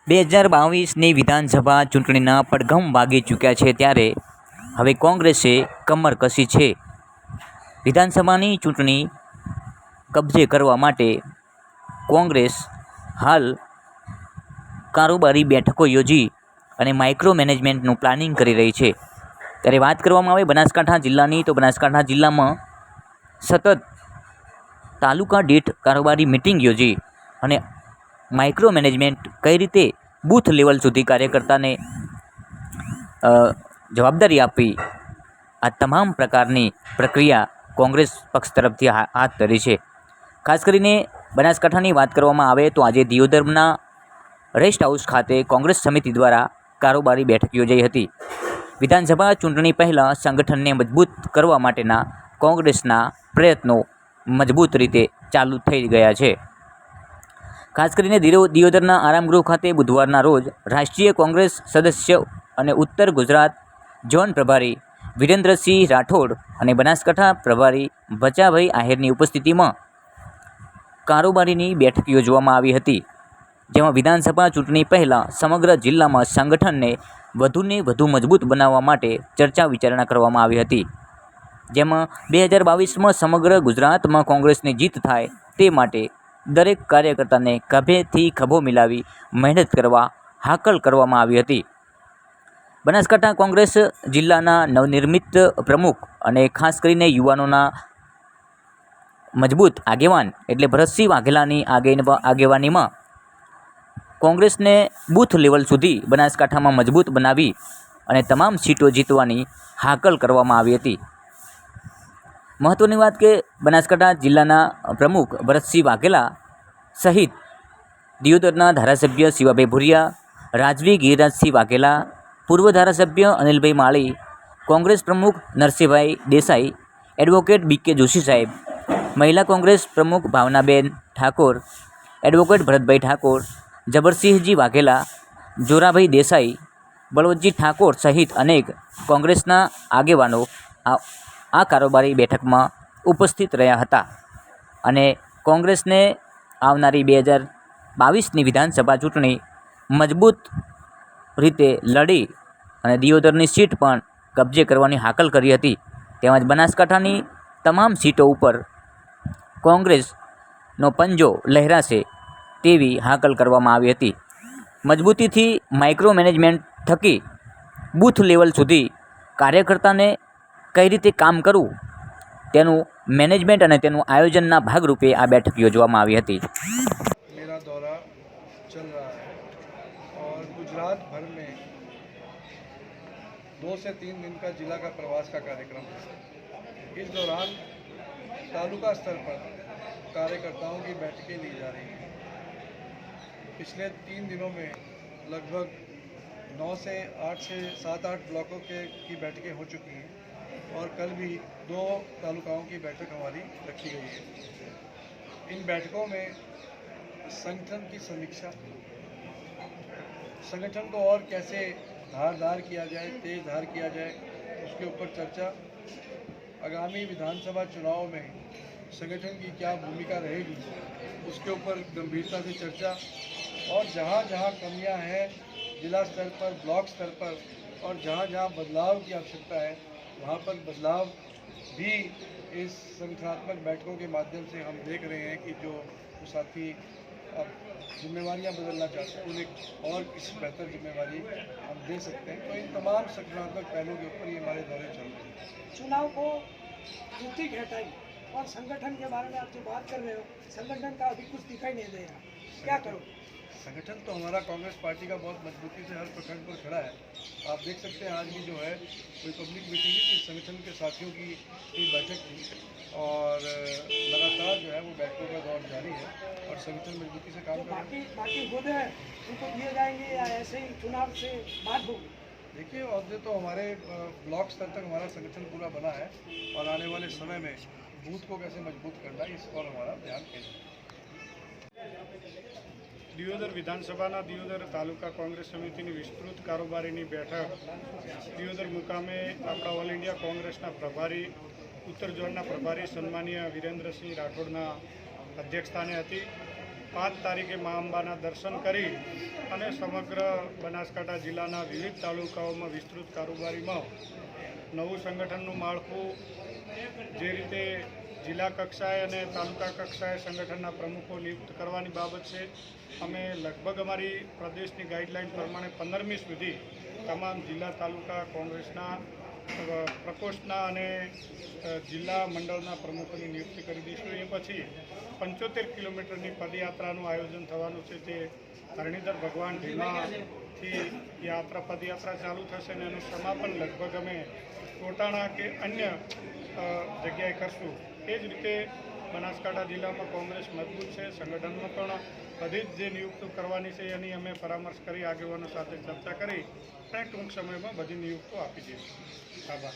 2022ની વિધાનસભા ચૂંટણીના પડઘમ વાગી ચૂક્યા છે, ત્યારે હવે કોંગ્રેસે કમર કસી છે. વિધાનસભાની ચૂંટણી કબજે કરવા માટે કોંગ્રેસ હાલ કારોબારી બેઠકો યોજી અને માઇક્રો મેનેજમેન્ટનું પ્લાનિંગ કરી રહી છે. ત્યારે વાત કરવામાં આવે બનાસકાંઠા જિલ્લાની, તો બનાસકાંઠા જિલ્લામાં સતત તાલુકા દીઠ કારોબારી મિટિંગ યોજી અને માઇક્રો મેનેજમેન્ટ કઈ રીતે બૂથ લેવલ સુધી કાર્યકર્તાને જવાબદારી આપી, આ તમામ પ્રકારની પ્રક્રિયા કોંગ્રેસ પક્ષ તરફથી હાથ ધરી છે. ખાસ કરીને બનાસકાંઠાની વાત કરવામાં આવે તો આજે દિયોદરના રેસ્ટ હાઉસ ખાતે કોંગ્રેસ સમિતિ દ્વારા કારોબારી બેઠક યોજાઈ હતી. વિધાનસભા ચૂંટણી પહેલાં સંગઠનને મજબૂત કરવા માટેના કોંગ્રેસના પ્રયત્નો મજબૂત રીતે ચાલુ થઈ ગયા છે. ખાસ કરીને દિયોદરના આરામગૃહ ખાતે બુધવારના રોજ રાષ્ટ્રીય કોંગ્રેસ સદસ્ય અને ઉત્તર ગુજરાત ઝોન પ્રભારી વિરેન્દ્રસિંહ રાઠોડ અને બનાસકાંઠા પ્રભારી ભચાભાઈ આહિરની ઉપસ્થિતિમાં કારોબારીની બેઠક યોજવામાં આવી હતી, જેમાં વિધાનસભા ચૂંટણી પહેલાં સમગ્ર જિલ્લામાં સંગઠનને વધુને વધુ મજબૂત બનાવવા માટે ચર્ચા વિચારણા કરવામાં આવી હતી. જેમાં 2022માં સમગ્ર ગુજરાતમાં કોંગ્રેસની જીત થાય તે માટે દરેક કાર્યકર્તાને ખભેથી ખભો મિલાવી મહેનત કરવા હાકલ કરવામાં આવી હતી. બનાસકાંઠા કોંગ્રેસ જિલ્લાના નવનિર્મિત પ્રમુખ અને ખાસ કરીને યુવાનોના મજબૂત આગેવાન એટલે ભરતસિંહ વાઘેલાની આગેવાનીમાં કોંગ્રેસને બૂથ લેવલ સુધી બનાસકાંઠામાં મજબૂત બનાવી અને તમામ સીટો જીતવાની હાકલ કરવામાં આવી હતી. મહત્ત્વની વાત કે બનાસકાંઠા જિલ્લાના પ્રમુખ ભરતસિંહ વાઘેલા સહિત દિયોદરના ધારાસભ્ય શિવાભાઈ ભુરિયા, રાજવી ગિરિરાજસિંહ વાઘેલા, પૂર્વ ધારાસભ્ય અનિલભાઈ માળી, કોંગ્રેસ પ્રમુખ નરસિંહભાઈ દેસાઈ, એડવોકેટ બીકે જોશી સાહેબ, મહિલા કોંગ્રેસ પ્રમુખ ભાવનાબેન ઠાકોર, એડવોકેટ ભરતભાઈ ઠાકોર, જબરસિંહજી વાઘેલા, જોરાભાઈ દેસાઈ, બળવંતજી ઠાકોર સહિત અનેક કોંગ્રેસના આગેવાનો આ કારોબારી બેઠકમાં ઉપસ્થિત રહ્યા હતા અને કોંગ્રેસને આવનારી 2022ની વિધાનસભા ચૂંટણી મજબૂત રીતે લડી અને દિયોદરની સીટ પણ કબજે કરવાની હાકલ કરી હતી. તેમજ બનાસકાંઠાની તમામ સીટો ઉપર કોંગ્રેસનો પંજો લહેરાશે તેવી હાકલ કરવામાં આવી હતી. મજબૂતીથી માઇક્રો મેનેજમેન્ટ થકી બૂથ લેવલ સુધી કાર્યકર્તાને કઈ રીતે કામ કરવું તેનું મેનેજમેન્ટ અને તેનું આયોજનના ભાગરૂપે આ બેઠક યોજવામાં આવી હતી. मेरा दौरा चल रहा है और गुजरात भर में 2 से 3 दिन का जिला का प्रवास का कार्यक्रम है. इस दौरान तालुका स्तर पर कार्यकर्ताओं की बैठकें ली जा रही हैं. पिछले 3 दिनों में लगभग 9 से 8 से 7-8 ब्लॉकों की बैठकें हो चुकी हैं और कल भी 2 तालुकाओं की बैठक हमारी रखी गई है. इन बैठकों में संगठन की समीक्षा, संगठन को और कैसे धारदार किया जाए, तेज धार किया जाए, उसके ऊपर चर्चा, आगामी विधानसभा चुनाव में संगठन की क्या भूमिका रहेगी उसके ऊपर गंभीरता से चर्चा और जहाँ जहाँ कमियाँ हैं जिला स्तर पर, ब्लॉक स्तर पर और जहाँ जहाँ बदलाव की आवश्यकता है वहाँ पर बदलाव भी इस संगठनात्मक बैठकों के माध्यम से हम देख रहे हैं कि जो साथी अब जिम्मेवारियां बदलना चाहते हैं उन्हें और किसी बेहतर जिम्मेवारी हम दे सकते हैं. तो इन तमाम संगठनात्मक पहलुओं के ऊपर ये हमारे दौरे चल रहे हैं. चुनाव को नज़दीक है टाइम और संगठन के बारे में आप जो बात कर रहे हो, संगठन का अभी कुछ दिखाई नहीं दे रहा, क्या करो? संगठन तो हमारा कांग्रेस पार्टी का बहुत मजबूती से हर प्रखंड पर खड़ा है. आप देख सकते हैं आज भी जो है कोई पब्लिक मीटिंग थी, संगठन के साथियों की बैठक थी और लगातार जो है वो बैठकों का दौर जारी है और संगठन मजबूती से काम कर रहा है. बाकी हुद्दे उनको दिए जाएंगे या ऐसे ही चुनाव से बात होगी? देखिए, अहदे तो हमारे ब्लॉक स्तर तक हमारा संगठन पूरा बना है और आने वाले समय में बूथ को कैसे मजबूत करना है इस पर हमारा ध्यान केंद्रित है. દિયોદર વિધાનસભાના દિયોદર તાલુકા કોંગ્રેસ સમિતિની વિસ્તૃત કારોબારીની બેઠક દિયોદર મુકામે આપણા ઓલ ઇન્ડિયા કોંગ્રેસના પ્રભારી ઉત્તર ઝોનના પ્રભારી સન્માનીય વિરેન્દ્રસિંહ રાઠોડના અધ્યક્ષસ્થાને હતી 5 તારીખે મા અંબાના દર્શન કરી અને સમગ્ર બનાસકાંઠા જિલ્લાના વિવિધ તાલુકાઓમાં વિસ્તૃત કારોબારીમાં નવું સંગઠનનું માળખું જે રીતે જિલ્લા કક્ષાએ અને તાલુકા કક્ષાએ સંગઠનના પ્રમુખો નિયુક્ત કરવાની બાબત છે. અમે લગભગ અમારી પ્રદેશની ગાઈડલાઇન પ્રમાણે 15મી સુધી તમામ જિલ્લા તાલુકા કોંગ્રેસના પ્રકોષ્ઠના અને જિલ્લા મંડળના પ્રમુખોની નિયુક્તિ કરી દઈશું. એ પછી 75 કિલોમીટરની પદયાત્રાનું આયોજન થવાનું છે. તે હરણીધર ભગવાન ઢીમાથી યાત્રા પદયાત્રા ચાલુ થશે અને એનું સમાપન લગભગ અમે ટોટાણા કે અન્ય જગ્યાએ કરશું. એ જ રીતે બનાસકાંઠા જિલ્લામાં કોંગ્રેસ મજબૂત છે. સંગઠનમાં પણ બધી જ જે નિયુક્તો કરવાની છે એની અમે પરામર્શ કરી આગેવાનો સાથે ચર્ચા કરી અને ટૂંક સમયમાં બધી નિયુક્તો આપી દઈશું. આભાર.